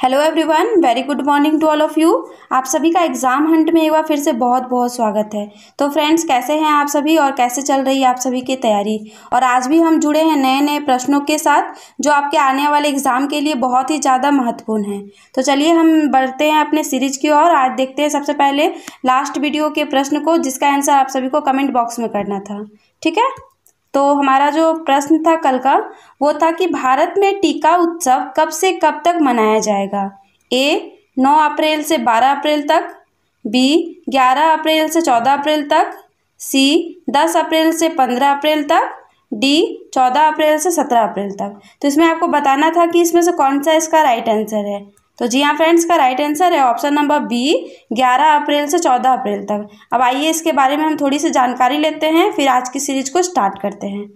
Hello everyone, very good morning to all of you. आप सभी का एग्ज़ाम हंट में एक बार फिर से बहुत बहुत स्वागत है। तो फ्रेंड्स, कैसे हैं आप सभी और कैसे चल रही है आप सभी की तैयारी। और आज भी हम जुड़े हैं नए नए प्रश्नों के साथ जो आपके आने वाले एग्ज़ाम के लिए बहुत ही ज़्यादा महत्वपूर्ण है। तो चलिए हम बढ़ते हैं अपने सीरीज की ओर। आज देखते हैं सबसे पहले लास्ट वीडियो के प्रश्न को, जिसका आंसर आप सभी को कमेंट बॉक्स में करना था। ठीक है, तो हमारा जो प्रश्न था कल का वो था कि भारत में टीका उत्सव कब से कब तक मनाया जाएगा। ए 9 अप्रैल से 12 अप्रैल तक, बी 11 अप्रैल से 14 अप्रैल तक, सी 10 अप्रैल से 15 अप्रैल तक, डी 14 अप्रैल से 17 अप्रैल तक। तो इसमें आपको बताना था कि इसमें से कौन सा इसका राइट आंसर है। तो जी हाँ फ्रेंड्स, का राइट आंसर है ऑप्शन नंबर बी 11 अप्रैल से 14 अप्रैल तक। अब आइए इसके बारे में हम थोड़ी सी जानकारी लेते हैं, फिर आज की सीरीज को स्टार्ट करते हैं।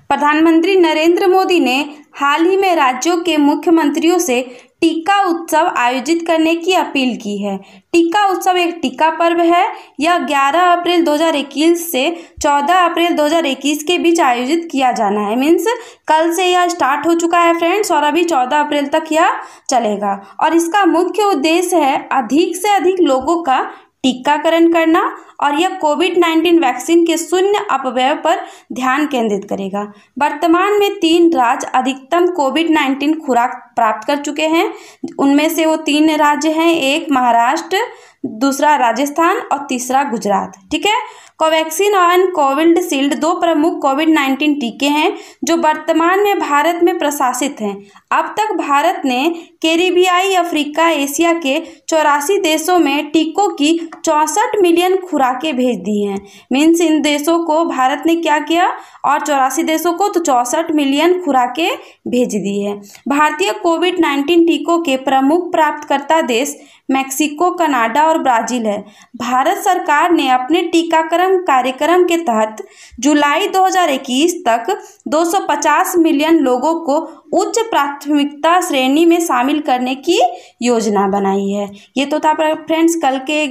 प्रधानमंत्री नरेंद्र मोदी ने हाल ही में राज्यों के मुख्यमंत्रियों से टीका उत्सव आयोजित करने की अपील की है। टीका उत्सव एक टीका पर्व है। यह 11 अप्रैल 2021 से 14 अप्रैल 2021 के बीच आयोजित किया जाना है। मीन्स कल से यह स्टार्ट हो चुका है फ्रेंड्स, और अभी 14 अप्रैल तक यह चलेगा। और इसका मुख्य उद्देश्य है अधिक से अधिक लोगों का टीकाकरण करना, और यह कोविड-19 वैक्सीन के शून्य अपव्यय पर ध्यान केंद्रित करेगा। वर्तमान में 3 राज्य अधिकतम कोविड-19 खुराक प्राप्त कर चुके हैं। उनमें से वो 3 राज्य हैं, एक महाराष्ट्र, दूसरा राजस्थान और तीसरा गुजरात। ठीक है, कोवैक्सीन और कोविशील्ड 2 प्रमुख कोविड-19 टीके हैं जो वर्तमान में भारत में प्रशासित हैं। अब तक भारत ने कैरिबियाई, अफ्रीका, एशिया के 84 देशों में टीकों की 64 मिलियन खुराकें भेज दी हैं। मीन्स इन देशों को भारत ने क्या किया, और 84 देशों को तो 64 मिलियन खुराकें भेज दी है। भारतीय कोविड-19 टीकों के प्रमुख प्राप्तकर्ता देश मैक्सिको, कनाडा और ब्राज़ील है। भारत सरकार ने अपने टीकाकरण कार्यक्रम के तहत जुलाई 2021 तक 250 मिलियन लोगों को उच्च प्राथमिकता श्रेणी में शामिल करने की योजना बनाई है। ये तो था फ्रेंड्स कल के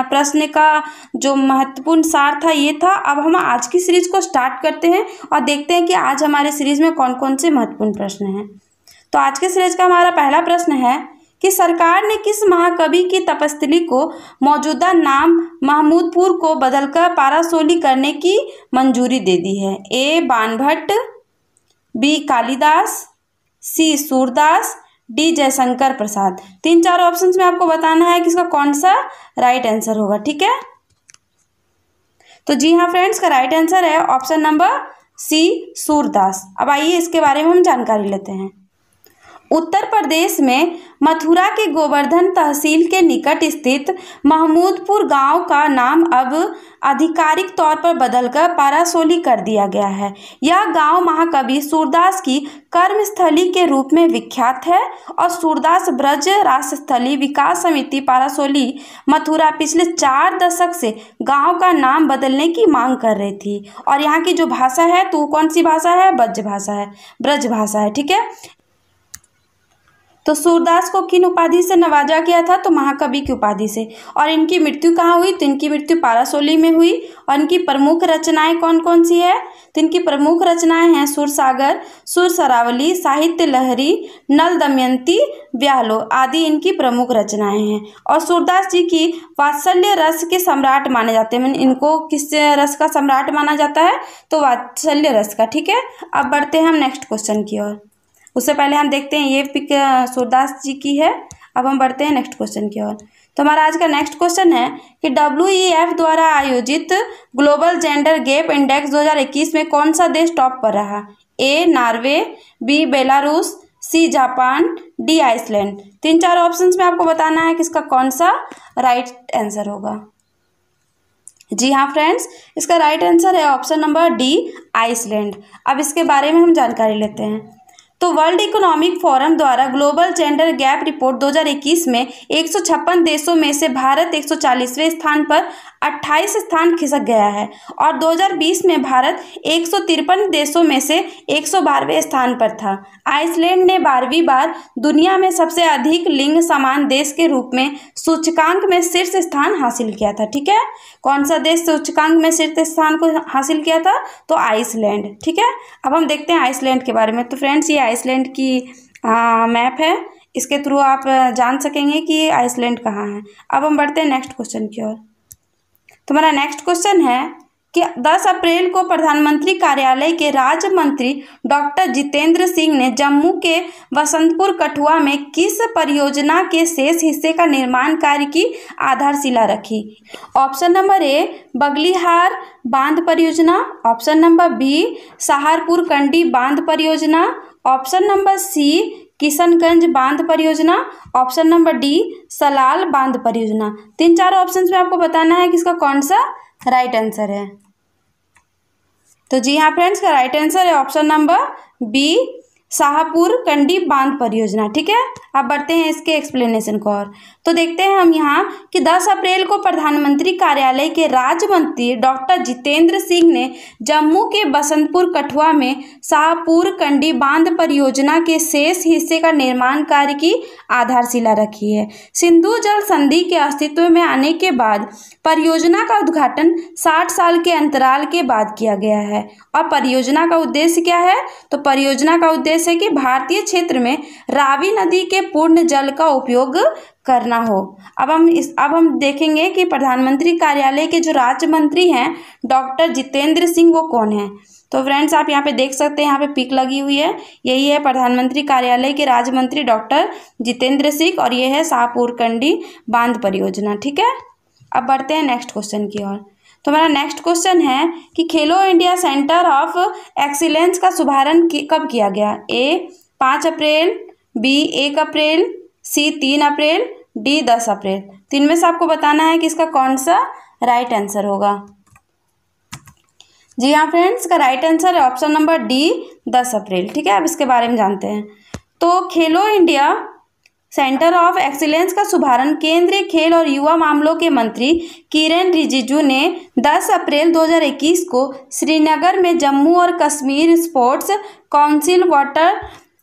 प्रश्न का जो महत्वपूर्ण सार था, ये था। अब हम आज की सीरीज को स्टार्ट करते हैं और देखते हैं कि आज हमारे सीरीज में कौन कौन से महत्वपूर्ण प्रश्न हैं। तो आज के सीरीज का हमारा पहला प्रश्न है कि सरकार ने किस महाकवि की तपस्थली को मौजूदा नाम महमूदपुर को बदलकर पारासोली करने की मंजूरी दे दी है। ए बाणभट्ट, बी कालिदास, सी सूरदास, डी जयशंकर प्रसाद। 3-4 ऑप्शंस में आपको बताना है कि इसका कौन सा राइट आंसर होगा। ठीक है, तो जी हाँ फ्रेंड्स, का राइट आंसर है ऑप्शन नंबर सी सूरदास। अब आइए इसके बारे में हम जानकारी लेते हैं। उत्तर प्रदेश में मथुरा के गोवर्धन तहसील के निकट स्थित महमूदपुर गांव का नाम अब आधिकारिक तौर पर बदलकर पारासोली कर दिया गया है। यह गांव महाकवि सूरदास की कर्मस्थली के रूप में विख्यात है, और सूरदास ब्रज रासस्थली विकास समिति पारासोली मथुरा पिछले 4 दशक से गांव का नाम बदलने की मांग कर रही थी। और यहाँ की जो भाषा है तो कौन सी भाषा है, ब्रज भाषा है, ब्रज भाषा है। ठीक है, तो सूरदास को किन उपाधि से नवाजा गया था, तो महाकवि की उपाधि से। और इनकी मृत्यु कहाँ हुई, तो इनकी मृत्यु पारासोली में हुई। और इनकी प्रमुख रचनाएं कौन कौन सी है, तो इनकी प्रमुख रचनाएं हैं सुरसागर, सुरसरावली, साहित्य लहरी, नल दमयंती, ब्याहलो आदि इनकी प्रमुख रचनाएं हैं। और सूरदास जी की वात्सल्य रस के सम्राट माने जाते हैं। इनको किस रस का सम्राट माना जाता है, तो वात्सल्य रस का। ठीक है, अब बढ़ते हैं हम नेक्स्ट क्वेश्चन की ओर। उससे पहले हम देखते हैं, ये पिक सूरदास जी की है। अब हम बढ़ते हैं नेक्स्ट क्वेश्चन की ओर। तो हमारा आज का नेक्स्ट क्वेश्चन है कि WEF द्वारा आयोजित ग्लोबल जेंडर गैप इंडेक्स 2021 में कौन सा देश टॉप पर रहा। A Norway, B Belarus, C Japan, D Iceland. 3-4 options में आपको बताना है कि इसका कौन सा राइट आंसर होगा। जी हाँ फ्रेंड्स, इसका राइट आंसर है ऑप्शन नंबर डी आइसलैंड। अब इसके बारे में हम जानकारी लेते हैं। तो वर्ल्ड इकोनॉमिक फोरम द्वारा ग्लोबल जेंडर गैप रिपोर्ट 2021 में 156 देशों में से भारत 140वें स्थान पर 28 स्थान खिसक गया है, और 2020 में भारत 153 देशों में से 112वें स्थान पर था। आइसलैंड ने 12वीं बार दुनिया में सबसे अधिक लिंग समान देश के रूप में सूचकांक में शीर्ष स्थान हासिल किया था। ठीक है, कौन सा देश सूचकांक में शीर्ष स्थान को हासिल किया था, तो आइसलैंड। ठीक है, अब हम देखते हैं आइसलैंड के बारे में। तो फ्रेंड्स, ये आइसलैंड की मैप है। इसके थ्रू आप जान सकेंगे कि आइसलैंड कहाँ है। अब हम बढ़ते हैं नेक्स्ट क्वेश्चन की ओर। तुम्हारा नेक्स्ट क्वेश्चन है कि 10 अप्रैल को प्रधानमंत्री कार्यालय के राज्य मंत्री डॉक्टर जितेंद्र सिंह ने जम्मू के बसंतपुर कठुआ में किस परियोजना के शेष हिस्से का निर्माण कार्य की आधारशिला रखी? ऑप्शन नंबर ए बगलीहार बांध परियोजना, ऑप्शन नंबर बी सहारपुर कंडी बांध परियोजना, ऑप्शन नंबर सी किशनगंज बांध परियोजना, ऑप्शन नंबर डी सलाल बांध परियोजना। 3-4 ऑप्शंस में आपको बताना है कि इसका कौन सा राइट आंसर है। तो जी हाँ फ्रेंड्स, का राइट आंसर है ऑप्शन नंबर बी शाहपुर कंडी बांध परियोजना। ठीक है, अब बढ़ते हैं इसके एक्सप्लेनेशन को और तो देखते हैं हम यहाँ कि 10 अप्रैल को प्रधानमंत्री कार्यालय के राज्य मंत्री डॉक्टर जितेंद्र सिंह ने जम्मू के बसंतपुर कठुआ में शाहपुर कंडी बांध परियोजना के शेष हिस्से का निर्माण कार्य की आधारशिला रखी है। सिंधु जल संधि के अस्तित्व में आने के बाद परियोजना का उद्घाटन 60 साल के अंतराल के बाद किया गया है। और परियोजना का उद्देश्य क्या है? तो परियोजना का उद्देश्य है कि भारतीय क्षेत्र में रावी नदी के पूर्ण जल का उपयोग करना हो। अब हम देखेंगे कि प्रधानमंत्री कार्यालय के जो राज्य मंत्री हैं डॉक्टर जितेंद्र सिंह, वो कौन है। तो फ्रेंड्स आप यहाँ पे देख सकते हैं, यहाँ पे पिक लगी हुई है, यही है प्रधानमंत्री कार्यालय के राज्य मंत्री डॉक्टर जितेंद्र सिंह और ये है शाहपुर कंडी बांध परियोजना। ठीक है, अब बढ़ते हैं नेक्स्ट क्वेश्चन की ओर। तो हमारा नेक्स्ट क्वेश्चन है कि खेलो इंडिया सेंटर ऑफ एक्सीलेंस का शुभारंभ कब किया गया? ए 5 अप्रैल, बी 1 अप्रैल, सी 3 अप्रैल, डी 10 अप्रैल। 3 में से आपको बताना है कि इसका कौन सा राइट आंसर होगा। जी हाँ फ्रेंड्स, का राइट आंसर है ऑप्शन नंबर डी 10 अप्रैल। ठीक है, अब इसके बारे में जानते हैं। तो खेलो इंडिया सेंटर ऑफ एक्सीलेंस का शुभारंभ केंद्रीय खेल और युवा मामलों के मंत्री किरेन रिजिजू ने 10 अप्रैल 2021 को श्रीनगर में जम्मू और Kashmir sports council water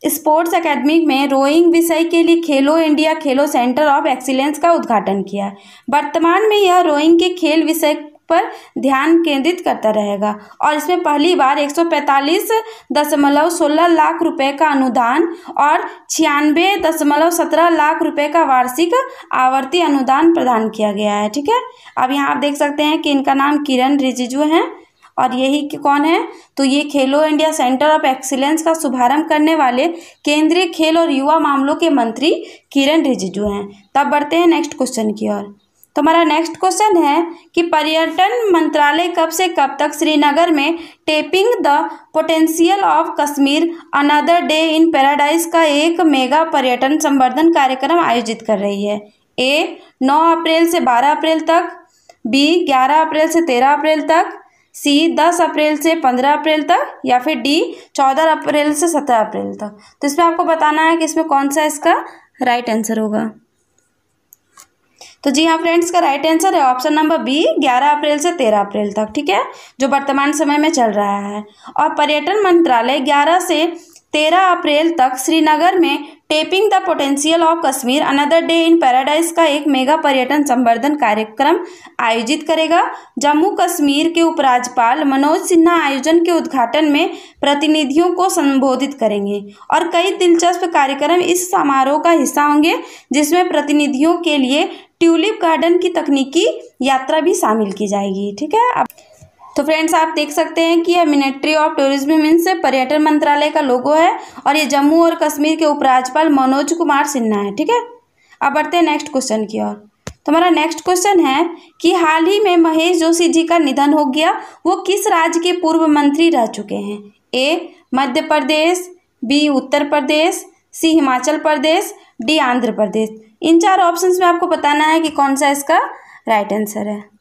sports academy में रोइंग विषय के लिए खेलो India Khelo centre of excellence का उद्घाटन किया। वर्तमान में यह रोइंग के खेल विषय पर ध्यान केंद्रित करता रहेगा और इसमें पहली बार 145.16 लाख रुपए का अनुदान और 96.17 लाख रुपए का वार्षिक आवर्ती अनुदान प्रदान किया गया है। ठीक है, अब यहाँ आप देख सकते हैं कि इनका नाम किरेन रिजिजू हैं और यही कौन है? तो ये खेलो इंडिया सेंटर ऑफ एक्सीलेंस का शुभारंभ करने वाले केंद्रीय खेल और युवा मामलों के मंत्री किरेन रिजिजू हैं। तब बढ़ते हैं नेक्स्ट क्वेश्चन की ओर। तो हमारा नेक्स्ट क्वेश्चन है कि पर्यटन मंत्रालय कब से कब तक श्रीनगर में tapping the potential of Kashmir another day in paradise का एक मेगा पर्यटन संवर्धन कार्यक्रम आयोजित कर रही है? ए 9 अप्रैल से 12 अप्रैल तक, बी 11 अप्रैल से 13 अप्रैल तक, सी 10 अप्रैल से 15 अप्रैल तक या फिर डी 14 अप्रैल से 17 अप्रैल तक। तो इसमें आपको बताना है कि इसमें कौन सा इसका राइट आंसर होगा। तो जी हाँ फ्रेंड्स, का राइट आंसर है ऑप्शन नंबर बी 11 अप्रैल से 13 अप्रैल तक। ठीक है, जो वर्तमान समय में चल रहा है। और पर्यटन मंत्रालय 11 से 13 अप्रैल तक श्रीनगर में tapping the potential of Kashmir another day in paradise का एक मेगा पर्यटन संवर्धन कार्यक्रम आयोजित करेगा। जम्मू कश्मीर के उपराज्यपाल मनोज सिन्हा आयोजन के उद्घाटन में प्रतिनिधियों को संबोधित करेंगे और कई दिलचस्प कार्यक्रम इस समारोह का हिस्सा होंगे, जिसमें प्रतिनिधियों के लिए ट्यूलिप गार्डन की तकनीकी यात्रा भी शामिल की जाएगी। ठीक है, अब तो फ्रेंड्स आप देख सकते हैं कि यह मिनिस्ट्री ऑफ टूरिज्म मीन्स पर्यटन मंत्रालय का लोगो है और ये जम्मू और कश्मीर के उपराज्यपाल मनोज कुमार सिन्हा है। ठीक है, अब बढ़ते हैं नेक्स्ट क्वेश्चन की ओर। तो हमारा नेक्स्ट क्वेश्चन है कि हाल ही में महेश जोशी जी का निधन हो गया, वो किस राज्य के पूर्व मंत्री रह चुके हैं? ए मध्य प्रदेश, बी उत्तर प्रदेश, सी हिमाचल प्रदेश, डी आंध्र प्रदेश। इन 4 ऑप्शंस में आपको बताना है कि कौन सा इसका राइट आंसर है।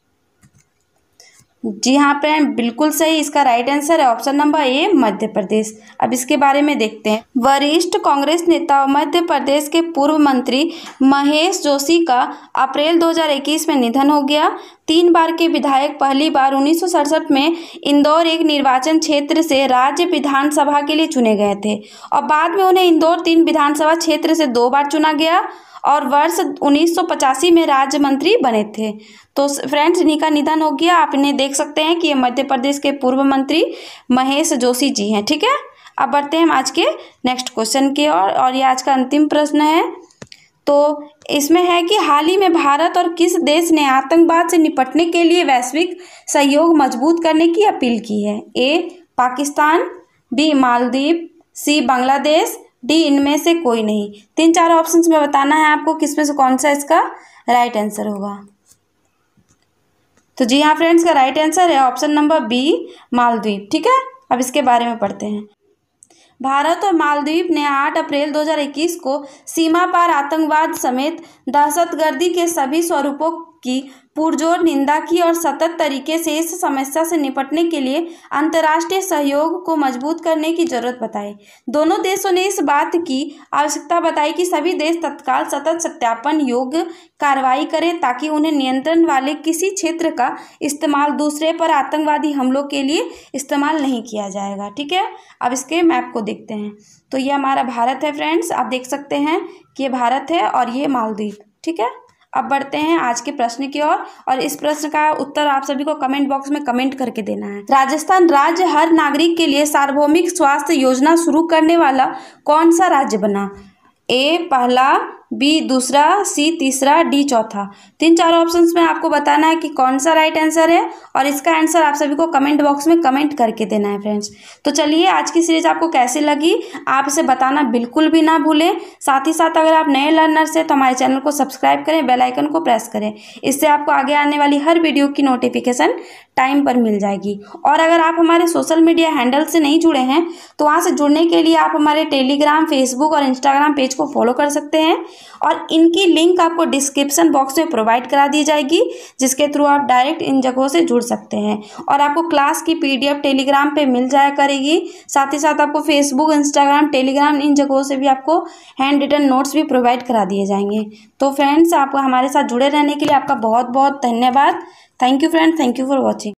जी हाँ फ्रेंड, बिल्कुल सही, इसका राइट आंसर है option number A Madhya Pradesh. अब इसके बारे में देखते हैं। वरिष्ठ कांग्रेस नेता और मध्य प्रदेश के पूर्व मंत्री महेश जोशी का अप्रैल 2021 में निधन हो गया। 3 बार के विधायक पहली बार 1967 में इंदौर एक निर्वाचन क्षेत्र से राज्य विधानसभा के लिए चुने गए थे और बाद में उन्हें इंदौर 3 विधानसभा क्षेत्र से 2 बार चुना गया और वर्ष 1985 में राज्य मंत्री बने थे। तो फ्रेंड्स इन्हीं का निधन हो गया। आप इन्हें देख सकते हैं कि ये मध्य प्रदेश के पूर्व मंत्री महेश जोशी जी हैं। ठीक है, अब बढ़ते हैं हम आज के नेक्स्ट क्वेश्चन की ओर, और ये आज का अंतिम प्रश्न है। तो इसमें है कि हाल ही में भारत और किस देश ने आतंकवाद से निपटने के लिए वैश्विक सहयोग मजबूत करने की अपील की है? ए पाकिस्तान, बी मालदीव, सी बांग्लादेश, डी इनमें से कोई नहीं। 3-4 ऑप्शंस में बताना है आपको किसमें से कौन सा इसका राइट आंसर होगा। तो जी हाँ फ्रेंड्स, का राइट आंसर है ऑप्शन नंबर बी मालदीव। ठीक है, अब इसके बारे में पढ़ते हैं। भारत और मालदीव ने 8 अप्रैल 2021 को सीमा पार आतंकवाद समेत दहशतगर्दी के सभी स्वरूपों की पुरजोर निंदा की और सतत तरीके से इस समस्या से निपटने के लिए अंतर्राष्ट्रीय सहयोग को मजबूत करने की जरूरत बताई। दोनों देशों ने इस बात की आवश्यकता बताई कि सभी देश तत्काल सतत सत्यापन योग्य कार्रवाई करें ताकि उन्हें नियंत्रण वाले किसी क्षेत्र का इस्तेमाल दूसरे पर आतंकवादी हमलों के लिए इस्तेमाल नहीं किया जाएगा। ठीक है, अब इसके मैप को देखते हैं। तो ये हमारा भारत है फ्रेंड्स, आप देख सकते हैं कि ये भारत है और ये मालदीव। ठीक है, अब बढ़ते हैं आज के प्रश्न की ओर, और इस प्रश्न का उत्तर आप सभी को कमेंट बॉक्स में कमेंट करके देना है। राजस्थान राज्य हर नागरिक के लिए सार्वभौमिक स्वास्थ्य योजना शुरू करने वाला कौन सा राज्य बना? ए पहला, बी दूसरा, सी तीसरा, डी चौथा। 3-4 ऑप्शंस में आपको बताना है कि कौन सा राइट आंसर है, और इसका आंसर आप सभी को कमेंट बॉक्स में कमेंट करके देना है फ्रेंड्स। तो चलिए, आज की सीरीज आपको कैसी लगी आप इसे बताना बिल्कुल भी ना भूलें। साथ ही साथ अगर आप नए लर्नर्स हैं तो हमारे चैनल को सब्सक्राइब करें, बेल आइकन को प्रेस करें, इससे आपको आगे आने वाली हर वीडियो की नोटिफिकेशन टाइम पर मिल जाएगी। और अगर आप हमारे सोशल मीडिया हैंडल से नहीं जुड़े हैं तो वहाँ से जुड़ने के लिए आप हमारे टेलीग्राम, फेसबुक और इंस्टाग्राम पेज को फॉलो कर सकते हैं, और इनकी लिंक आपको डिस्क्रिप्शन बॉक्स में प्रोवाइड करा दी जाएगी, जिसके थ्रू आप डायरेक्ट इन जगहों से जुड़ सकते हैं। और आपको क्लास की PDF टेलीग्राम पे मिल जाया करेगी। साथ ही साथ आपको फेसबुक, इंस्टाग्राम, टेलीग्राम इन जगहों से भी आपको हैंड रिटन नोट्स भी प्रोवाइड करा दिए जाएंगे। तो फ्रेंड्स, आपको हमारे साथ जुड़े रहने के लिए आपका बहुत बहुत धन्यवाद। Thank you friends, thank you for watching.